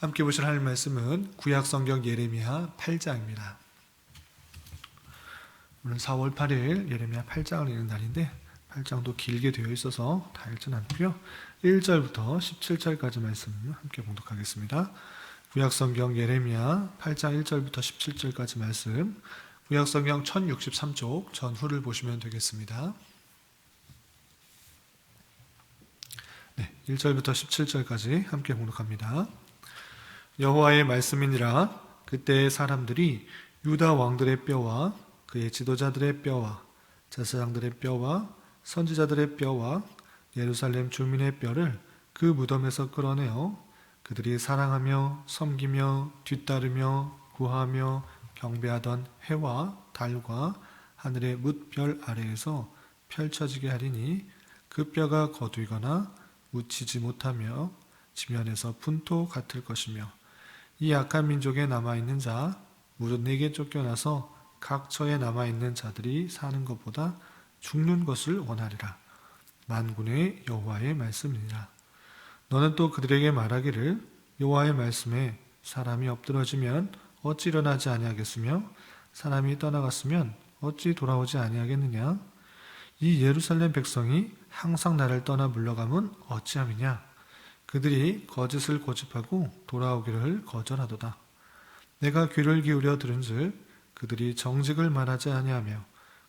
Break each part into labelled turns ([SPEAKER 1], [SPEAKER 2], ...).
[SPEAKER 1] 함께 보실 하나님 말씀은 구약성경 예레미야 8장입니다. 오늘 4월 8일 예레미야 8장을 읽는 날인데 8장도 길게 되어 있어서 다 읽지는 않고요. 1절부터 17절까지 말씀 함께 봉독하겠습니다. 구약성경 예레미야 8장 1절부터 17절까지 말씀, 구약성경 1063쪽 전후를 보시면 되겠습니다. 네, 1절부터 17절까지 함께 봉독합니다. 여호와의 말씀이니라. 그때의 사람들이 유다 왕들의 뼈와 그의 지도자들의 뼈와 제사장들의 뼈와 선지자들의 뼈와 예루살렘 주민의 뼈를 그 무덤에서 끌어내어 그들이 사랑하며 섬기며 뒤따르며 구하며 경배하던 해와 달과 하늘의 뭇별 아래에서 펼쳐지게 하리니 그 뼈가 거두이거나 묻히지 못하며 지면에서 분토 같을 것이며 이 악한 민족에 남아있는 자 무릇 내게 쫓겨나서 각처에 남아있는 자들이 사는 것보다 죽는 것을 원하리라. 만군의 여호와의 말씀이니라. 너는 또 그들에게 말하기를 여호와의 말씀에 사람이 엎드러지면 어찌 일어나지 아니하겠으며 사람이 떠나갔으면 어찌 돌아오지 아니하겠느냐. 이 예루살렘 백성이 항상 나를 떠나 물러가면 어찌함이냐. 그들이 거짓을 고집하고 돌아오기를 거절하도다. 내가 귀를 기울여 들은즉 그들이 정직을 말하지 아니하며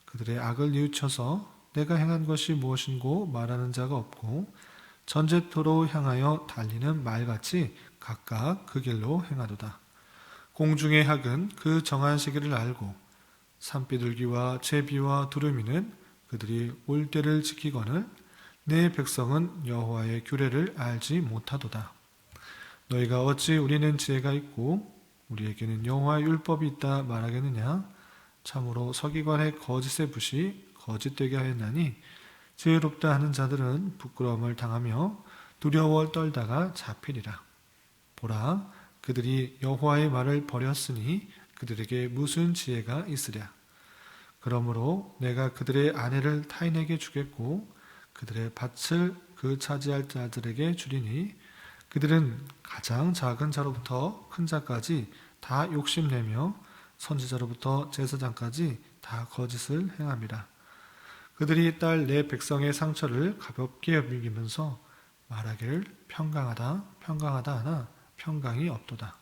[SPEAKER 1] 그들의 악을 뉘우쳐서 내가 행한 것이 무엇인고 말하는 자가 없고 전쟁터로 향하여 달리는 말같이 각각 그 길로 행하도다. 공중의 학은 그 정한 시기를 알고 산비둘기와 제비와 두루미는 그들이 올 때를 지키거늘 내 백성은 여호와의 규례를 알지 못하도다. 너희가 어찌 우리는 지혜가 있고 우리에게는 여호와의 율법이 있다 말하겠느냐. 참으로 서기관의 거짓의 붓이 거짓되게 하였나니 지혜롭다 하는 자들은 부끄러움을 당하며 두려워 떨다가 잡히리라. 보라, 그들이 여호와의 말을 버렸으니 그들에게 무슨 지혜가 있으랴. 그러므로 내가 그들의 아내를 타인에게 주겠고 그들의 밭을 그 차지할 자들에게 주리니 그들은 가장 작은 자로부터 큰 자까지 다 욕심내며 선지자로부터 제사장까지 다 거짓을 행함이라. 그들이 딸 내 백성의 상처를 가볍게 여기면서 말하기를 평강하다 평강하다 하나 평강이 없도다.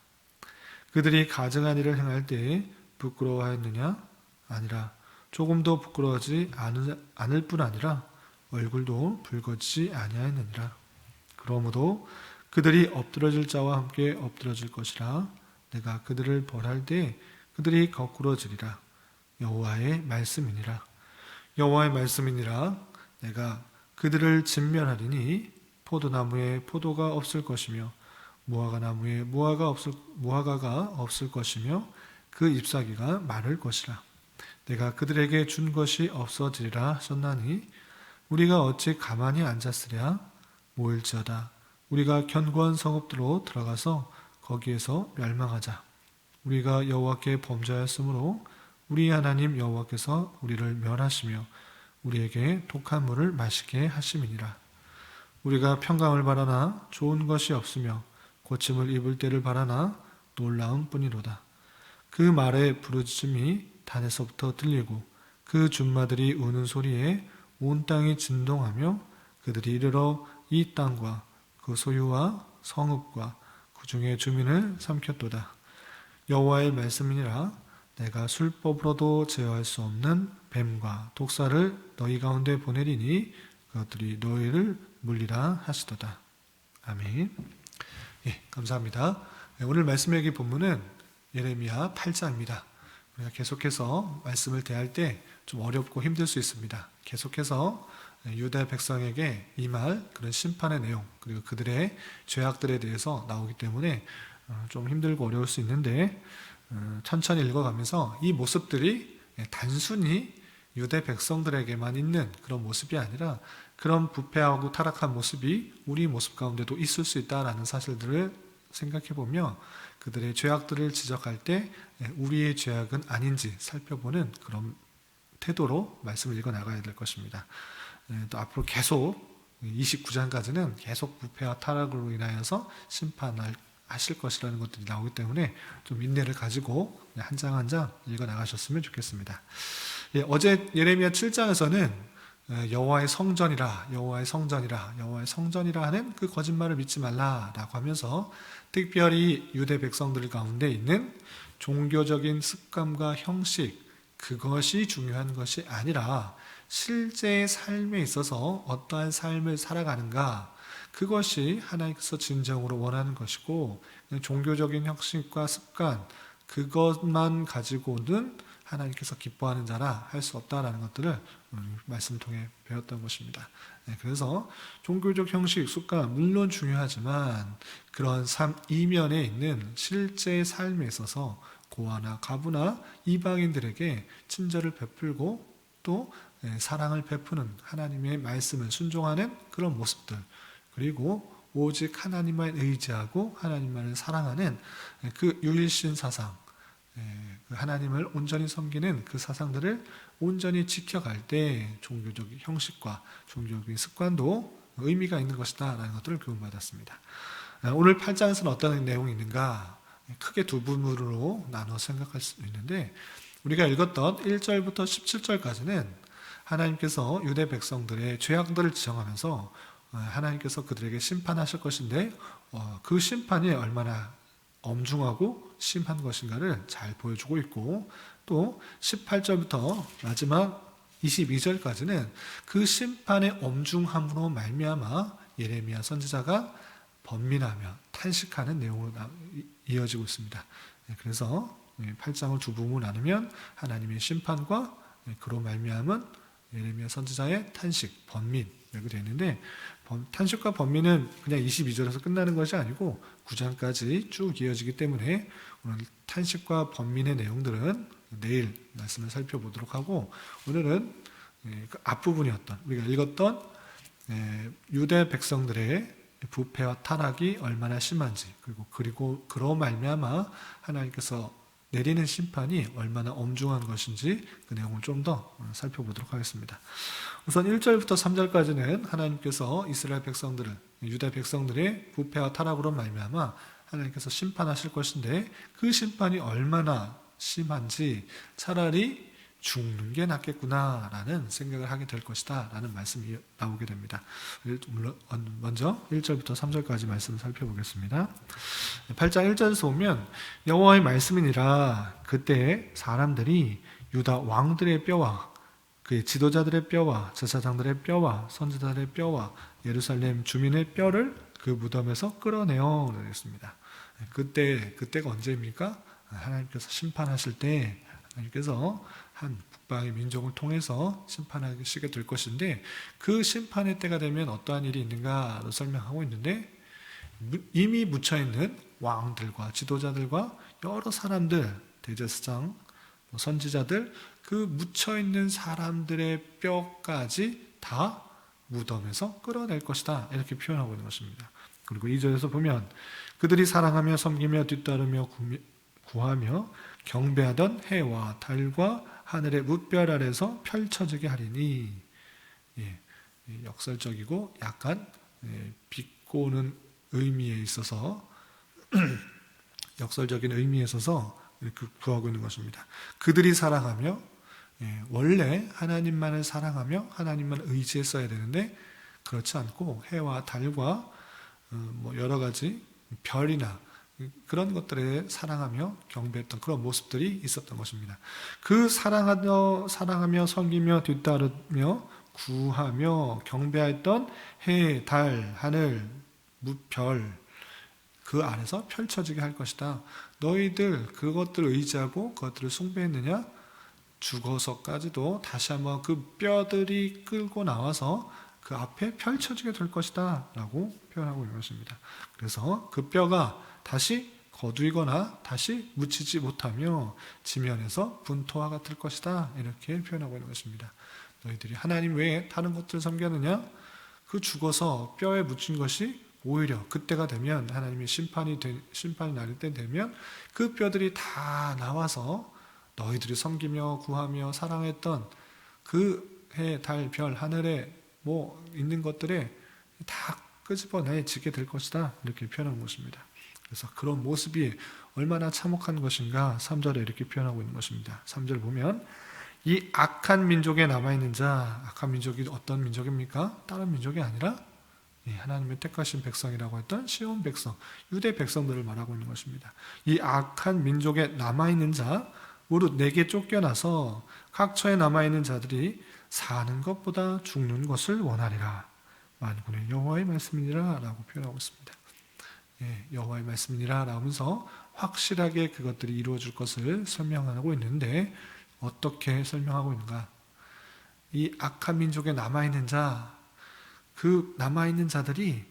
[SPEAKER 1] 그들이 가증한 일을 행할 때에 부끄러워하였느냐? 아니라 조금도 부끄러워하지 않을 뿐 아니라 얼굴도 붉어지지 아니하였느니라. 그러므로 그들이 엎드러질 자와 함께 엎드러질 것이라. 내가 그들을 벌할 때 그들이 거꾸러지리라. 여호와의 말씀이니라. 여호와의 말씀이니라. 내가 그들을 진멸하리니 포도나무에 포도가 없을 것이며 무화과나무에 무화과가 없을 것이며 그 잎사귀가 마를 것이라. 내가 그들에게 준 것이 없어지리라 하셨나니 우리가 어찌 가만히 앉았으랴. 모일지어다 우리가 견고한 성읍들로 들어가서 거기에서 멸망하자. 우리가 여호와께 범죄하였으므로 우리 하나님 여호와께서 우리를 멸하시며 우리에게 독한 물을 마시게 하심이니라. 우리가 평강을 바라나 좋은 것이 없으며 고침을 입을 때를 바라나 놀라움 뿐이로다. 그 말의 부르짖음이 단에서부터 들리고 그 준마들이 우는 소리에 온 땅이 진동하며 그들이 이르러 이 땅과 그 소유와 성읍과 그 중의 주민을 삼켰도다. 여호와의 말씀이니라. 내가 술법으로도 제어할 수 없는 뱀과 독사를 너희 가운데 보내리니 그것들이 너희를 물리라 하시도다. 아멘. 예, 감사합니다. 오늘 말씀 읽기 본문은 예레미야 8장입니다. 우리가 계속해서 말씀을 대할 때 좀 어렵고 힘들 수 있습니다. 계속해서 유다 백성에게 임할 그런 심판의 내용 그리고 그들의 죄악들에 대해서 나오기 때문에 좀 힘들고 어려울 수 있는데 천천히 읽어가면서 이 모습들이 단순히 유다 백성들에게만 있는 그런 모습이 아니라 그런 부패하고 타락한 모습이 우리 모습 가운데도 있을 수 있다라는 사실들을 생각해보며 그들의 죄악들을 지적할 때 우리의 죄악은 아닌지 살펴보는 그런 태도로 말씀을 읽어 나가야 될 것입니다. 또 앞으로 계속 29장까지는 계속 부패와 타락으로 인하여서 심판할 하실 것이라는 것들이 나오기 때문에 좀 인내를 가지고 한 장 한 장 읽어 나가셨으면 좋겠습니다. 예, 어제 예레미야 7장에서는 여호와의 성전이라, 여호와의 성전이라, 여호와의 성전이라 하는 그 거짓말을 믿지 말라라고 하면서 특별히 유대 백성들 가운데 있는 종교적인 습관과 형식, 그것이 중요한 것이 아니라 실제의 삶에 있어서 어떠한 삶을 살아가는가, 그것이 하나님께서 진정으로 원하는 것이고, 종교적인 형식과 습관, 그것만 가지고는 하나님께서 기뻐하는 자라 할 수 없다라는 것들을 말씀을 통해 배웠던 것입니다. 그래서 종교적 형식, 습관 물론 중요하지만 그런 삶 이면에 있는 실제의 삶에 있어서 고아나 가부나 이방인들에게 친절을 베풀고 또 사랑을 베푸는 하나님의 말씀을 순종하는 그런 모습들, 그리고 오직 하나님만 의지하고 하나님만을 사랑하는 그 유일신 사상, 하나님을 온전히 섬기는 그 사상들을 온전히 지켜갈 때 종교적 형식과 종교적인 습관도 의미가 있는 것이다 라는 것들을 교훈받았습니다. 오늘 8장에서는 어떤 내용이 있는가, 크게 두 부분으로 나눠 생각할 수 있는데, 우리가 읽었던 1절부터 17절까지는 하나님께서 유대 백성들의 죄악들을 지정하면서 하나님께서 그들에게 심판하실 것인데 그 심판이 얼마나 엄중하고 심한 것인가를 잘 보여주고 있고, 또 18절부터 마지막 22절까지는 그 심판의 엄중함으로 말미암아 예레미야 선지자가 번민하며 탄식하는 내용으로 이어지고 있습니다. 그래서 8장을 두 부분으로 나누면 하나님의 심판과 그로 말미암은 예레미야 선지자의 탄식, 번민 이렇게 되어 있는데, 탄식과 번민은 그냥 22절에서 끝나는 것이 아니고 9장까지 쭉 이어지기 때문에 오늘 탄식과 번민의 내용들은 내일 말씀을 살펴보도록 하고, 오늘은 그 앞부분이었던 우리가 읽었던 유대 백성들의 부패와 타락이 얼마나 심한지, 그리고 그로 말미암아 하나님께서 내리는 심판이 얼마나 엄중한 것인지 그 내용을 좀 더 살펴보도록 하겠습니다. 우선 1절부터 3절까지는 하나님께서 이스라엘 백성들을, 유다 백성들의 부패와 타락으로 말미암아 하나님께서 심판하실 것인데, 그 심판이 얼마나 심한지 차라리 죽는 게 낫겠구나라는 생각을 하게 될 것이다 라는 말씀이 나오게 됩니다. 먼저 1절부터 3절까지 말씀을 살펴보겠습니다. 8장 1절에서 보면 여호와의 말씀이니라, 그때 사람들이 유다 왕들의 뼈와 그의 지도자들의 뼈와 제사장들의 뼈와 선지자들의 뼈와 예루살렘 주민의 뼈를 그 무덤에서 끌어내어 그랬습니다. 그때가 언제입니까? 하나님께서 심판하실 때 하나님께서 한 북방의 민족을 통해서 심판하시게 될 것인데, 그 심판의 때가 되면 어떠한 일이 있는가로 설명하고 있는데, 이미 묻혀있는 왕들과 지도자들과 여러 사람들, 대제사장, 선지자들, 그 묻혀있는 사람들의 뼈까지 다 무덤에서 끌어낼 것이다 이렇게 표현하고 있는 것입니다. 그리고 2절에서 보면 그들이 사랑하며 섬기며 뒤따르며 구하며 경배하던 해와 달과 하늘의 무별 아래서 펼쳐지게 하리니, 역설적이고 약간 비꼬는 의미에 있어서 역설적인 의미에 있어서 이렇게 구하고 있는 것입니다. 그들이 사랑하며, 원래 하나님만을 사랑하며 하나님만 의지했어야 되는데 그렇지 않고 해와 달과 여러 가지 별이나 그런 것들에 사랑하며 경배했던 그런 모습들이 있었던 것입니다. 그 사랑하며 섬기며 뒤따르며 구하며 경배했던 해, 달, 하늘, 별, 그 안에서 펼쳐지게 할 것이다. 너희들 그것들을 의지하고 그것들을 숭배했느냐? 죽어서까지도 다시 한번 그 뼈들이 끌고 나와서 그 앞에 펼쳐지게 될 것이다 라고 표현하고 있는 것입니다. 그래서 그 뼈가 다시 거두이거나 다시 묻히지 못하며 지면에서 분토와 같을 것이다 이렇게 표현하고 있는 것입니다. 너희들이 하나님 외에 다른 것들을 섬겼느냐? 그 죽어서 뼈에 묻힌 것이 오히려 그때가 되면 하나님의 심판이 날 때 되면 그 뼈들이 다 나와서 너희들이 섬기며 구하며 사랑했던 그 해, 달, 별, 하늘에 있는 것들에 다 끄집어내지게 될 것이다 이렇게 표현한 것입니다. 그래서 그런 모습이 얼마나 참혹한 것인가 3절에 이렇게 표현하고 있는 것입니다. 3절 보면 이 악한 민족에 남아있는 자, 악한 민족이 어떤 민족입니까? 다른 민족이 아니라 하나님의 택하신 백성이라고 했던 시온 백성, 유대 백성들을 말하고 있는 것입니다. 이 악한 민족에 남아있는 자, 무릇 내게 쫓겨나서 각처에 남아있는 자들이 사는 것보다 죽는 것을 원하리라. 만군의 여호와의 말씀이니라 라고 표현하고 있습니다. 여호와의 말씀이니라 라면서 확실하게 그것들이 이루어질 것을 설명하고 있는데 어떻게 설명하고 있는가? 이 악한 민족에 남아있는 자, 그 남아있는 자들이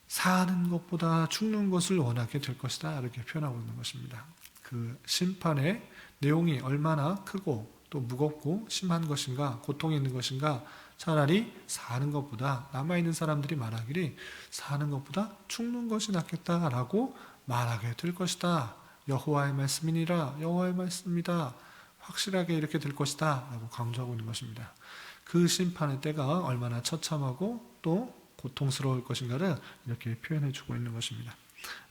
[SPEAKER 1] 사는 것보다 죽는 것을 원하게 될 것이다 이렇게 표현하고 있는 것입니다. 그 심판의 내용이 얼마나 크고 또 무겁고 심한 것인가, 고통이 있는 것인가, 차라리 사는 것보다, 남아있는 사람들이 말하기를 사는 것보다 죽는 것이 낫겠다라고 말하게 될 것이다. 여호와의 말씀이니라, 여호와의 말씀이다. 확실하게 이렇게 될 것이다 라고 강조하고 있는 것입니다. 그 심판의 때가 얼마나 처참하고 또 고통스러울 것인가를 이렇게 표현해 주고 있는 것입니다.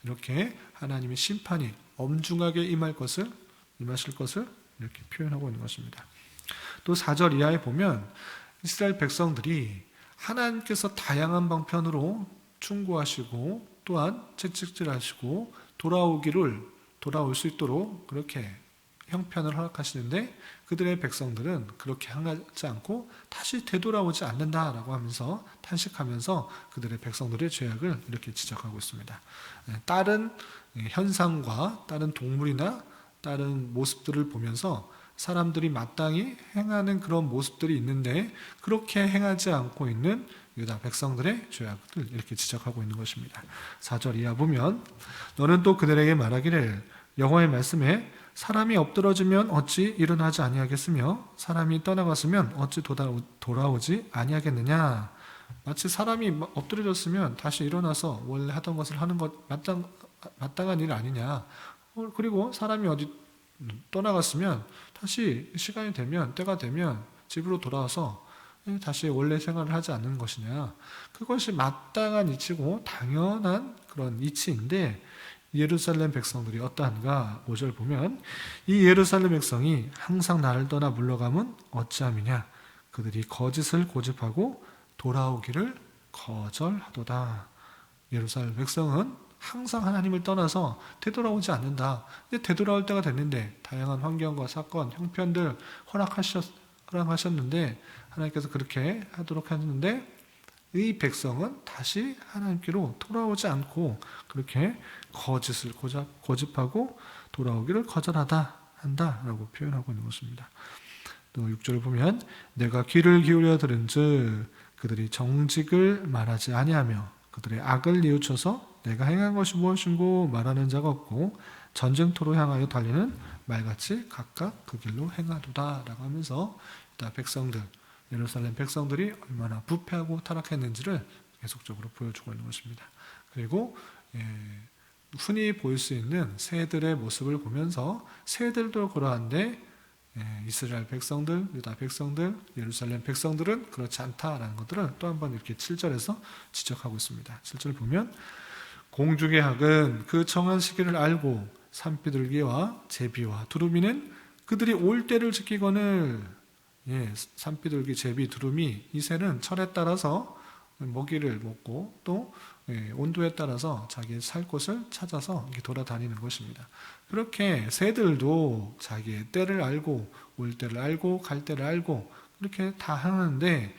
[SPEAKER 1] 이렇게 하나님의 심판이 엄중하게 임하실 것을 이렇게 표현하고 있는 것입니다. 또 4절 이하에 보면 이스라엘 백성들이 하나님께서 다양한 방편으로 충고하시고 또한 채찍질하시고 돌아올 수 있도록 그렇게 형편을 허락하시는데 그들의 백성들은 그렇게 행하지 않고 다시 되돌아오지 않는다라고 하면서 탄식하면서 그들의 백성들의 죄악을 이렇게 지적하고 있습니다. 다른 현상과 다른 동물이나 다른 모습들을 보면서 사람들이 마땅히 행하는 그런 모습들이 있는데 그렇게 행하지 않고 있는 유다 백성들의 죄악을 이렇게 지적하고 있는 것입니다. 4절 이하 보면 너는 또 그들에게 말하기를 여호와의 말씀에 사람이 엎드러지면 어찌 일어나지 아니하겠으며 사람이 떠나갔으면 어찌 돌아오지 아니하겠느냐. 마치 사람이 엎드려졌으면 다시 일어나서 원래 하던 것을 하는 것 마땅한 일 아니냐. 그리고 사람이 어디 떠나갔으면 다시 시간이 되면 때가 되면 집으로 돌아와서 다시 원래 생활을 하지 않는 것이냐. 그것이 마땅한 이치고 당연한 그런 이치인데 예루살렘 백성들이 어떠한가? 5절 보면 이 예루살렘 백성이 항상 나를 떠나 물러가면 어찌함이냐? 그들이 거짓을 고집하고 돌아오기를 거절하도다. 예루살렘 백성은 항상 하나님을 떠나서 되돌아오지 않는다. 근데 되돌아올 때가 됐는데 다양한 환경과 사건, 형편들 허락하셨는데 하나님께서 그렇게 하도록 하셨는데 이 백성은 다시 하나님께로 돌아오지 않고 그렇게 거짓을 고집하고 돌아오기를 거절한다라고 표현하고 있는 것입니다. 또 6절을 보면 내가 귀를 기울여 들은즉 그들이 정직을 말하지 아니하며 그들의 악을 뉘우쳐서 내가 행한 것이 무엇인고 말하는 자가 없고 전쟁터로 향하여 달리는 말같이 각각 그 길로 행하도다 라고 하면서 백성들 예루살렘 백성들이 얼마나 부패하고 타락했는지를 계속적으로 보여주고 있는 것입니다. 그리고 흔히 보일 수 있는 새들의 모습을 보면서 새들도 그러한데 이스라엘 백성들, 유다 백성들, 예루살렘 백성들은 그렇지 않다라는 것들을 또 한 번 이렇게 7절에서 지적하고 있습니다. 7절 보면 공중의 학은 그 정한 시기를 알고 산비둘기와 제비와 두루미는 그들이 올 때를 지키거늘 산비둘기, 제비, 두루미 이 새는 철에 따라서 먹이를 먹고 또 온도에 따라서 자기의 살 곳을 찾아서 이렇게 돌아다니는 것입니다. 그렇게 새들도 자기의 때를 알고 올 때를 알고 갈 때를 알고 그렇게 다 하는데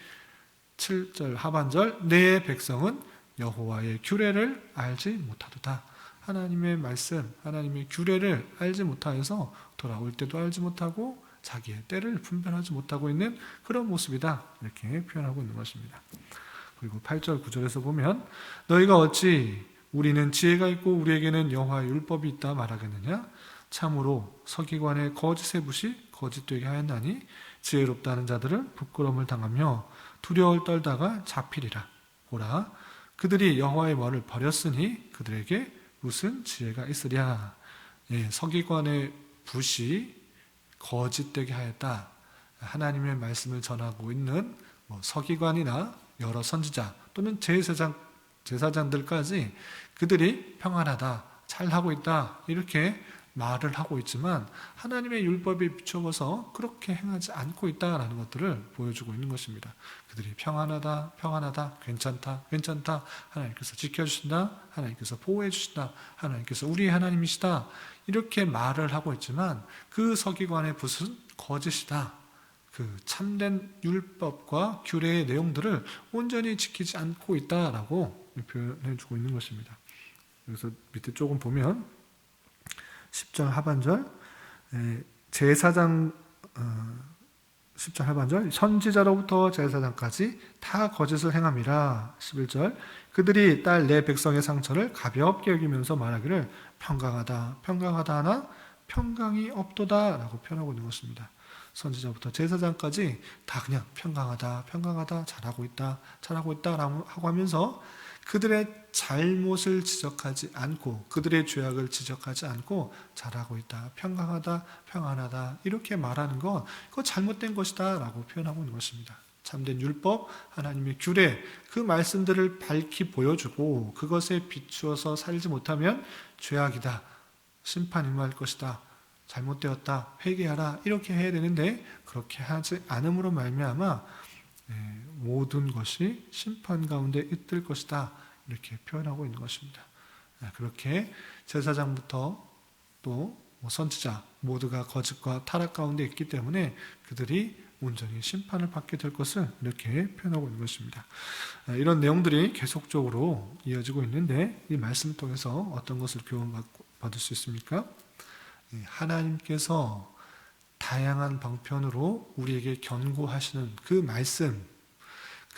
[SPEAKER 1] 7절 하반절 내 백성은 여호와의 규례를 알지 못하도다. 하나님의 말씀, 하나님의 규례를 알지 못하여서 돌아올 때도 알지 못하고 자기의 때를 분별하지 못하고 있는 그런 모습이다. 이렇게 표현하고 있는 것입니다. 그리고 8절 9절에서 보면 너희가 어찌 우리는 지혜가 있고 우리에게는 여호와의 율법이 있다 말하겠느냐? 참으로 서기관의 거짓의 붓이 거짓되게 하였나니 지혜롭다는 자들은 부끄러움을 당하며 두려움을 떨다가 잡히리라. 보라, 그들이 여호와의 말을 버렸으니 그들에게 무슨 지혜가 있으랴. 서기관의 붓이 거짓되게 하였다. 하나님의 말씀을 전하고 있는 서기관이나 여러 선지자 또는 제사장 제사장들까지 그들이 평안하다, 잘하고 있다 이렇게 말을 하고 있지만 하나님의 율법에 비춰서 그렇게 행하지 않고 있다라는 것들을 보여주고 있는 것입니다. 그들이 평안하다, 평안하다, 괜찮다, 괜찮다, 하나님께서 지켜주신다, 하나님께서 보호해주신다, 하나님께서 우리의 하나님이시다 이렇게 말을 하고 있지만 그 서기관의 붓은 거짓이다. 그 참된 율법과 규례의 내용들을 온전히 지키지 않고 있다라고 표현해주고 있는 것입니다. 그래서 밑에 조금 보면 10절 하반절 제사장 10절 하반절 선지자로부터 제사장까지 다 거짓을 행함이라. 11절 그들이 딸 내 백성의 상처를 가볍게 여기면서 말하기를 평강하다 평강하다 하나 평강이 없도다 라고 표현하고 있는 것입니다. 선지자부터 제사장까지 다 그냥 평강하다 평강하다 잘하고 있다 잘하고 있다 라고 하면서 그들의 잘못을 지적하지 않고 그들의 죄악을 지적하지 않고 잘하고 있다 평강하다 평안하다 이렇게 말하는 건 그거 잘못된 것이다 라고 표현하고 있는 것입니다. 참된 율법 하나님의 규례 그 말씀들을 밝히 보여주고 그것에 비추어서 살지 못하면 죄악이다 심판 임할 것이다 잘못되었다 회개하라 이렇게 해야 되는데 그렇게 하지 않음으로 말미암아 모든 것이 심판 가운데 잇들 것이다 이렇게 표현하고 있는 것입니다. 그렇게 제사장부터 또 선지자 모두가 거짓과 타락 가운데 있기 때문에 그들이 온전히 심판을 받게 될 것을 이렇게 표현하고 있는 것입니다. 이런 내용들이 계속적으로 이어지고 있는데 이 말씀을 통해서 어떤 것을 교훈받을 수 있습니까? 하나님께서 다양한 방편으로 우리에게 견고하시는 그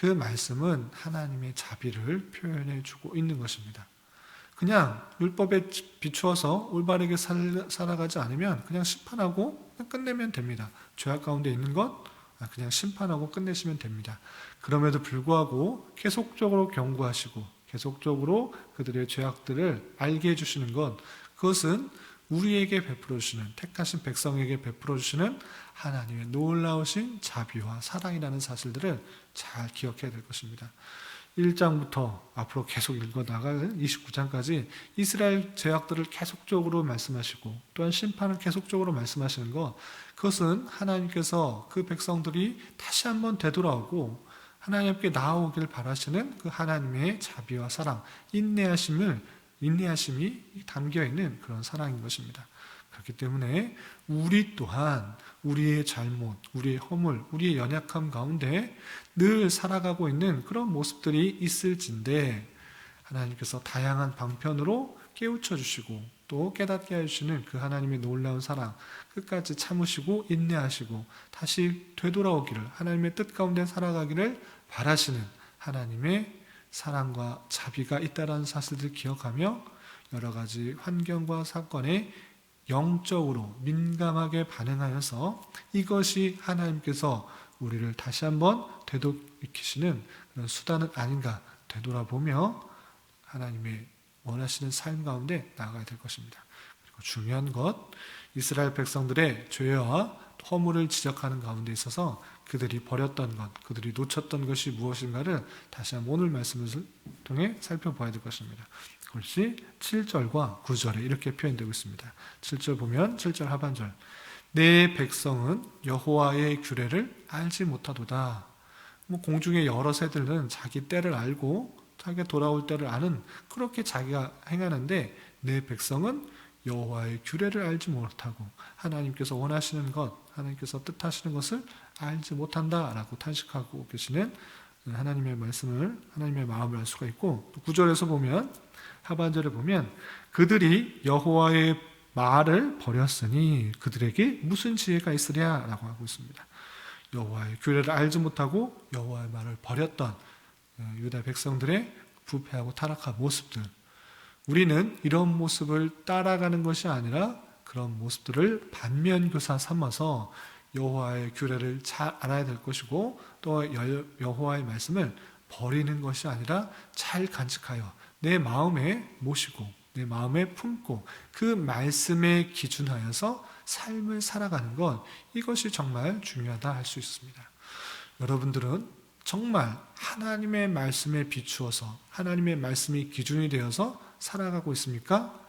[SPEAKER 1] 말씀은 하나님의 자비를 표현해 주고 있는 것입니다. 그냥 율법에 비추어서 올바르게 살아가지 않으면 그냥 심판하고 그냥 끝내면 됩니다. 죄악 가운데 있는 것 그냥 심판하고 끝내시면 됩니다. 그럼에도 불구하고 계속적으로 경고하시고 계속적으로 그들의 죄악들을 알게 해주시는 것 그것은 우리에게 베풀어 주시는 택하신 백성에게 베풀어 주시는 하나님의 놀라우신 자비와 사랑이라는 사실들을 잘 기억해야 될 것입니다. 1장부터 앞으로 계속 읽어 나갈 29장까지 이스라엘 죄악들을 계속적으로 말씀하시고 또한 심판을 계속적으로 말씀하시는 것 그것은 하나님께서 그 백성들이 다시 한번 되돌아오고 하나님께 나아오길 바라시는 그 하나님의 자비와 사랑 인내하심이 담겨있는 그런 사랑인 것입니다. 그렇기 때문에 우리 또한 우리의 잘못, 우리의 허물, 우리의 연약함 가운데 늘 살아가고 있는 그런 모습들이 있을진데 하나님께서 다양한 방편으로 깨우쳐 주시고 또 깨닫게 해주시는 그 하나님의 놀라운 사랑 끝까지 참으시고 인내하시고 다시 되돌아오기를 하나님의 뜻 가운데 살아가기를 바라시는 하나님의 사랑과 자비가 있다라는 사실들을 기억하며 여러 가지 환경과 사건에 영적으로 민감하게 반응하여서 이것이 하나님께서 우리를 다시 한번 되돌이키시는 그런 수단은 아닌가 되돌아보며 하나님의 원하시는 삶 가운데 나아가야 될 것입니다. 그리고 중요한 것 이스라엘 백성들의 죄와 허물을 지적하는 가운데 있어서 그들이 버렸던 것, 그들이 놓쳤던 것이 무엇인가를 다시 한번 오늘 말씀을 통해 살펴봐야 될 것입니다. 그것이 7절과 9절에 이렇게 표현되고 있습니다. 7절 보면 7절 하반절 내 백성은 여호와의 규례를 알지 못하도다. 공중의 여러 새들은 자기 때를 알고 자기가 돌아올 때를 아는 그렇게 자기가 행하는데 내 백성은 여호와의 규례를 알지 못하고 하나님께서 원하시는 것, 하나님께서 뜻하시는 것을 알지 못한다라고 탄식하고 계시는 하나님의 말씀을 하나님의 마음을 알 수가 있고 또 9절에서 보면 하반절에 보면 그들이 여호와의 말을 버렸으니 그들에게 무슨 지혜가 있으랴라고 하고 있습니다. 여호와의 규례를 알지 못하고 여호와의 말을 버렸던 유다 백성들의 부패하고 타락한 모습들 우리는 이런 모습을 따라가는 것이 아니라 그런 모습들을 반면교사 삼아서 여호와의 규례를 잘 알아야 될 것이고 또 여호와의 말씀을 버리는 것이 아니라 잘 간직하여 내 마음에 모시고 내 마음에 품고 그 말씀에 기준하여서 삶을 살아가는 것 이것이 정말 중요하다 할 수 있습니다. 여러분들은 정말 하나님의 말씀에 비추어서 하나님의 말씀이 기준이 되어서 살아가고 있습니까?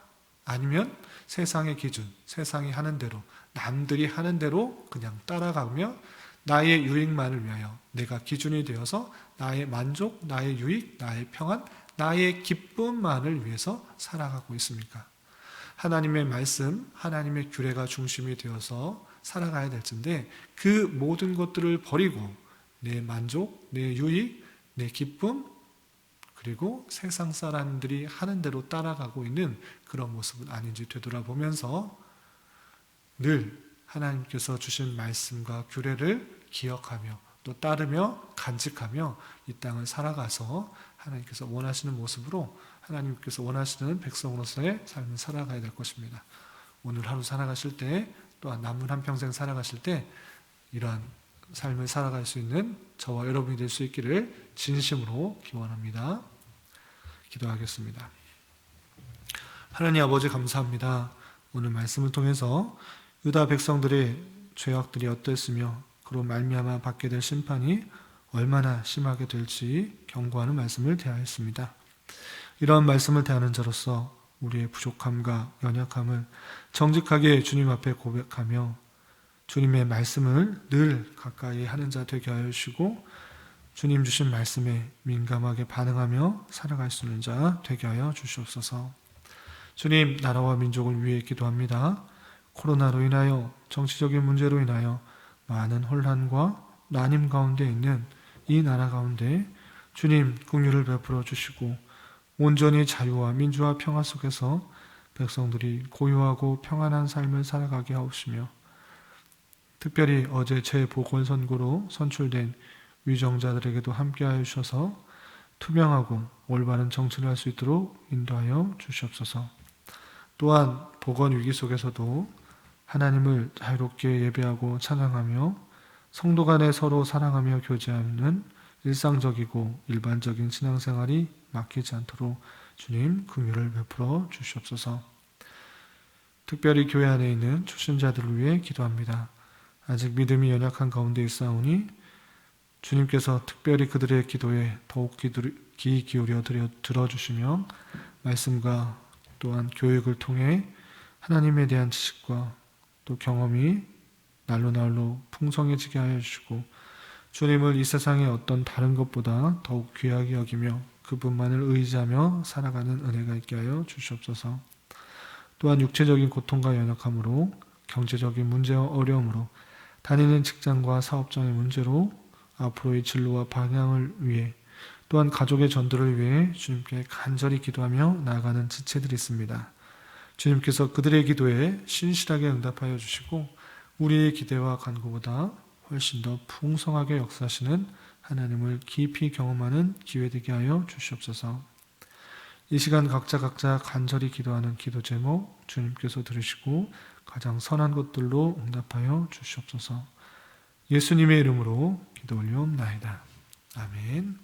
[SPEAKER 1] 아니면 세상의 기준, 세상이 하는 대로, 남들이 하는 대로 그냥 따라가며 나의 유익만을 위하여 내가 기준이 되어서 나의 만족, 나의 유익, 나의 평안, 나의 기쁨만을 위해서 살아가고 있습니까? 하나님의 말씀, 하나님의 규례가 중심이 되어서 살아가야 될 텐데 그 모든 것들을 버리고 내 만족, 내 유익, 내 기쁨, 그리고 세상 사람들이 하는 대로 따라가고 있는 그런 모습은 아닌지 되돌아보면서 늘 하나님께서 주신 말씀과 규례를 기억하며 또 따르며 간직하며 이 땅을 살아가서 하나님께서 원하시는 모습으로 하나님께서 원하시는 백성으로서의 삶을 살아가야 될 것입니다. 오늘 하루 살아가실 때 또한 남은 한평생 살아가실 때 이러한 삶을 살아갈 수 있는 저와 여러분이 될 수 있기를 진심으로 기원합니다. 기도하겠습니다. 하나님 아버지 감사합니다. 오늘 말씀을 통해서 유다 백성들의 죄악들이 어땠으며 그로 말미암아 받게 될 심판이 얼마나 심하게 될지 경고하는 말씀을 대하였습니다. 이러한 말씀을 대하는 자로서 우리의 부족함과 연약함을 정직하게 주님 앞에 고백하며 주님의 말씀을 늘 가까이 하는 자 되게 하여 주시고 주님 주신 말씀에 민감하게 반응하며 살아갈 수 있는 자 되게 하여 주시옵소서. 주님, 나라와 민족을 위해 기도합니다. 코로나로 인하여 정치적인 문제로 인하여 많은 혼란과 난임 가운데 있는 이 나라 가운데 주님 긍휼을 베풀어 주시고 온전히 자유와 민주화 평화 속에서 백성들이 고요하고 평안한 삶을 살아가게 하옵시며 특별히 어제 재보궐선거로 선출된 위정자들에게도 함께하여 주셔서 투명하고 올바른 정치를 할 수 있도록 인도하여 주시옵소서. 또한 보건 위기 속에서도 하나님을 자유롭게 예배하고 찬양하며 성도 간에 서로 사랑하며 교제하는 일상적이고 일반적인 신앙생활이 막히지 않도록 주님 긍휼을 베풀어 주시옵소서. 특별히 교회 안에 있는 초신자들을 위해 기도합니다. 아직 믿음이 연약한 가운데 있사오니 주님께서 특별히 그들의 기도에 더욱 귀 기울여 들어주시며 말씀과 또한 교육을 통해 하나님에 대한 지식과 또 경험이 날로 날로 풍성해지게 하여 주시고 주님을 이 세상의 어떤 다른 것보다 더욱 귀하게 여기며 그분만을 의지하며 살아가는 은혜가 있게 하여 주시옵소서. 또한 육체적인 고통과 연약함으로 경제적인 문제와 어려움으로 다니는 직장과 사업장의 문제로 앞으로의 진로와 방향을 위해 또한 가족의 전도를 위해 주님께 간절히 기도하며 나아가는 지체들이 있습니다. 주님께서 그들의 기도에 신실하게 응답하여 주시고 우리의 기대와 간구보다 훨씬 더 풍성하게 역사하시는 하나님을 깊이 경험하는 기회 되게 하여 주시옵소서. 이 시간 각자 간절히 기도하는 기도 제목 주님께서 들으시고 가장 선한 것들로 응답하여 주시옵소서. 예수님의 이름으로 기도 올리옵나이다. 아멘.